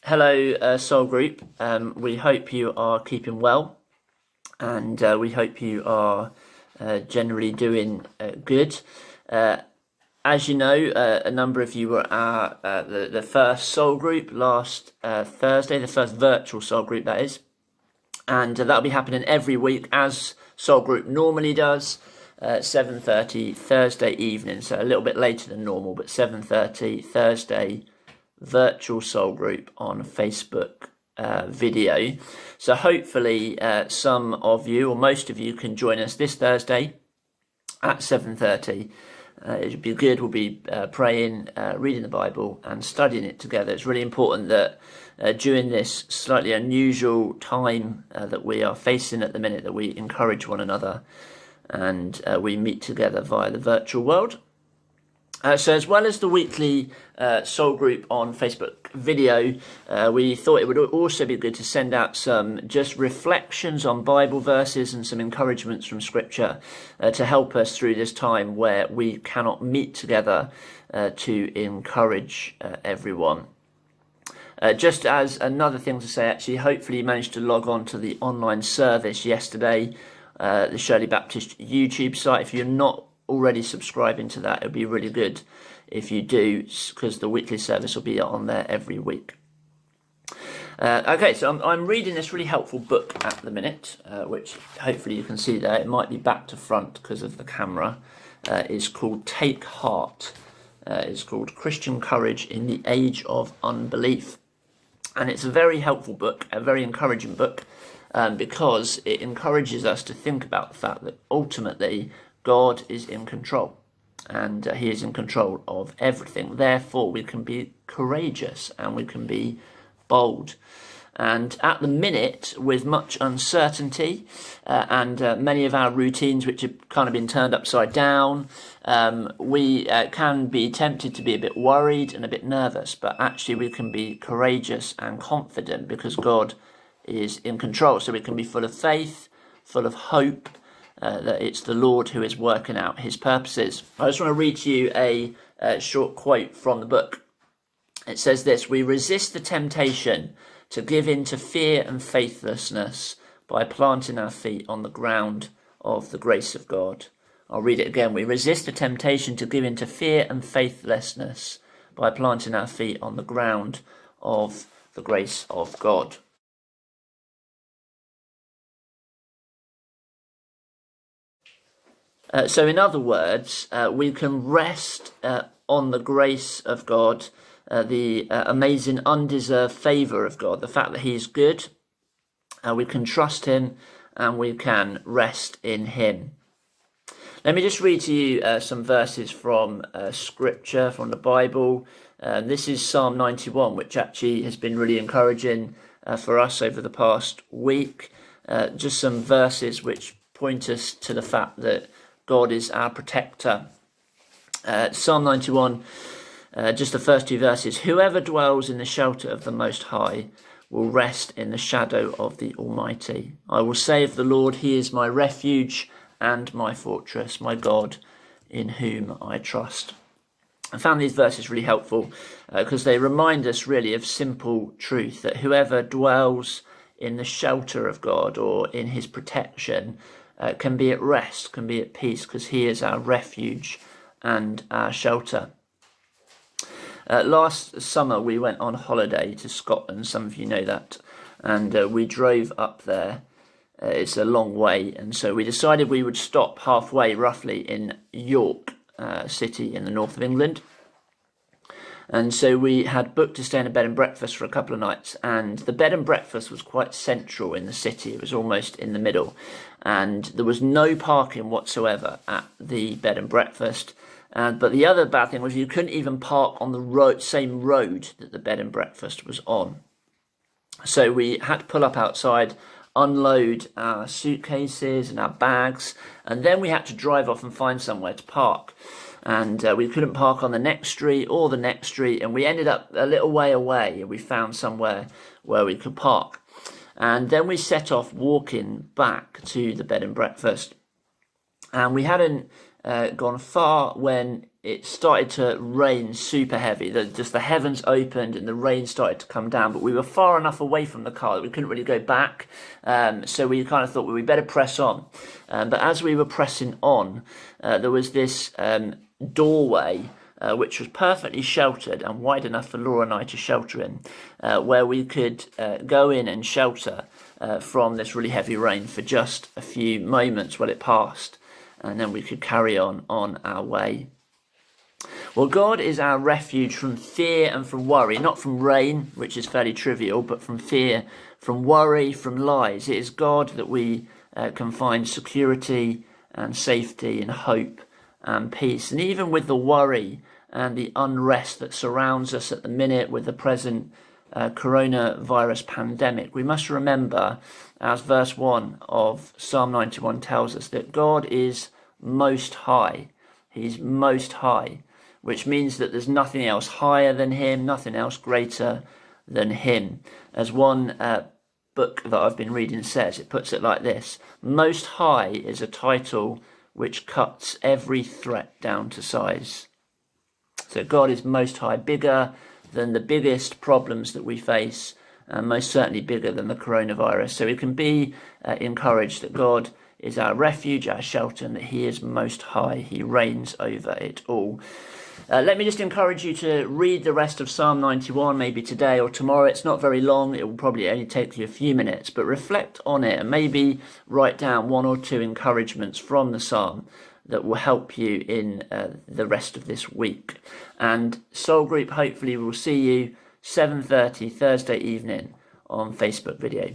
Hello, Soul Group. We hope you are keeping well, and we hope you are generally doing good. As you know, a number of you were at the first Soul Group last Thursday, the first virtual Soul Group, that is. And that'll be happening every week, as Soul Group normally does, 7:30 Thursday evening, so a little bit later than normal, but 7:30 Thursday virtual Soul Group on Facebook video. So hopefully some of you, or most of you, can join us this Thursday at 7:30. It would be good. We'll be praying, reading the Bible and studying it together. It's really important that during this slightly unusual time that we are facing at the minute, that we encourage one another and we meet together via the virtual world. So as well as the weekly Soul Group on Facebook video, we thought it would also be good to send out some just reflections on Bible verses and some encouragements from Scripture to help us through this time where we cannot meet together to encourage everyone. Just as another thing to say, actually, hopefully you managed to log on to the online service yesterday, the Shirley Baptist YouTube site. If you're not already subscribing to that, it would be really good if you do, because the weekly service will be on there every week. Okay, so I'm reading this really helpful book at the minute, which hopefully you can see there. It might be back to front because of the camera. It's called Take Heart. It's called Christian Courage in the Age of Unbelief. And it's a very helpful book, a very encouraging book, because it encourages us to think about the fact that ultimately God is in control, and he is in control of everything. Therefore, we can be courageous and we can be bold. And at the minute, with much uncertainty and many of our routines which have kind of been turned upside down, we can be tempted to be a bit worried and a bit nervous. But actually, we can be courageous and confident because God is in control. So we can be full of faith, full of hope, that it's the Lord who is working out his purposes. I just want to read to you a short quote from the book. It says this: "We resist the temptation to give in to fear and faithlessness by planting our feet on the ground of the grace of God." I'll read it again. "We resist the temptation to give in to fear and faithlessness by planting our feet on the ground of the grace of God." So in other words, we can rest on the grace of God, the amazing undeserved favour of God, the fact that he is good. We can trust him and we can rest in him. Let me just read to you some verses from Scripture, from the Bible. This is Psalm 91, which actually has been really encouraging for us over the past week. Just some verses which point us to the fact that God is our protector. Psalm 91, just the first two verses. "Whoever dwells in the shelter of the Most High will rest in the shadow of the Almighty. I will say of the Lord, he is my refuge and my fortress, my God in whom I trust." I found these verses really helpful because they remind us really of simple truth, that whoever dwells in the shelter of God or in his protection can be at rest, can be at peace, because he is our refuge and our shelter. Last summer we went on holiday to Scotland, some of you know that, and we drove up there. It's a long way, and so we decided we would stop halfway roughly in York City in the north of England. And so we had booked to stay in a bed and breakfast for a couple of nights, and the bed and breakfast was quite central in the city. It was almost in the middle, and there was no parking whatsoever at the bed and breakfast. But the other bad thing was you couldn't even park on the same road that the bed and breakfast was on. So we had to pull up outside, unload our suitcases and our bags, and then we had to drive off and find somewhere to park. And we couldn't park on the next street or the next street, and we ended up a little way away, and we found somewhere where we could park. And then we set off walking back to the bed and breakfast, and we hadn't gone far when it started to rain super heavy. Just the heavens opened and the rain started to come down. But we were far enough away from the car that we couldn't really go back. So we kind of thought, well, we better press on. But as we were pressing on, there was this doorway which was perfectly sheltered and wide enough for Laura and I to shelter in, where we could go in and shelter from this really heavy rain for just a few moments while it passed, and then we could carry on our way. Well, God is our refuge from fear and from worry, not from rain, which is fairly trivial, but from fear, from worry, from lies. It is God that we can find security and safety and hope and peace. And even with the worry and the unrest that surrounds us at the minute with the present coronavirus pandemic, we must remember, as verse 1 of Psalm 91 tells us, that God is most high. He's most high, which means that there's nothing else higher than him, nothing else greater than him. As one book that I've been reading says, it puts it like this: Most High is a title which cuts every threat down to size. So God is most high, bigger than the biggest problems that we face, and most certainly bigger than the coronavirus. So we can be encouraged that God is our refuge, our shelter, and that he is most high. He reigns over it all. Let me just encourage you to read the rest of Psalm 91, maybe today or tomorrow. It's not very long. It will probably only take you a few minutes, but reflect on it and maybe write down one or two encouragements from the Psalm that will help you in the rest of this week. And Soul Group, hopefully we'll see you 7:30 Thursday evening on Facebook video.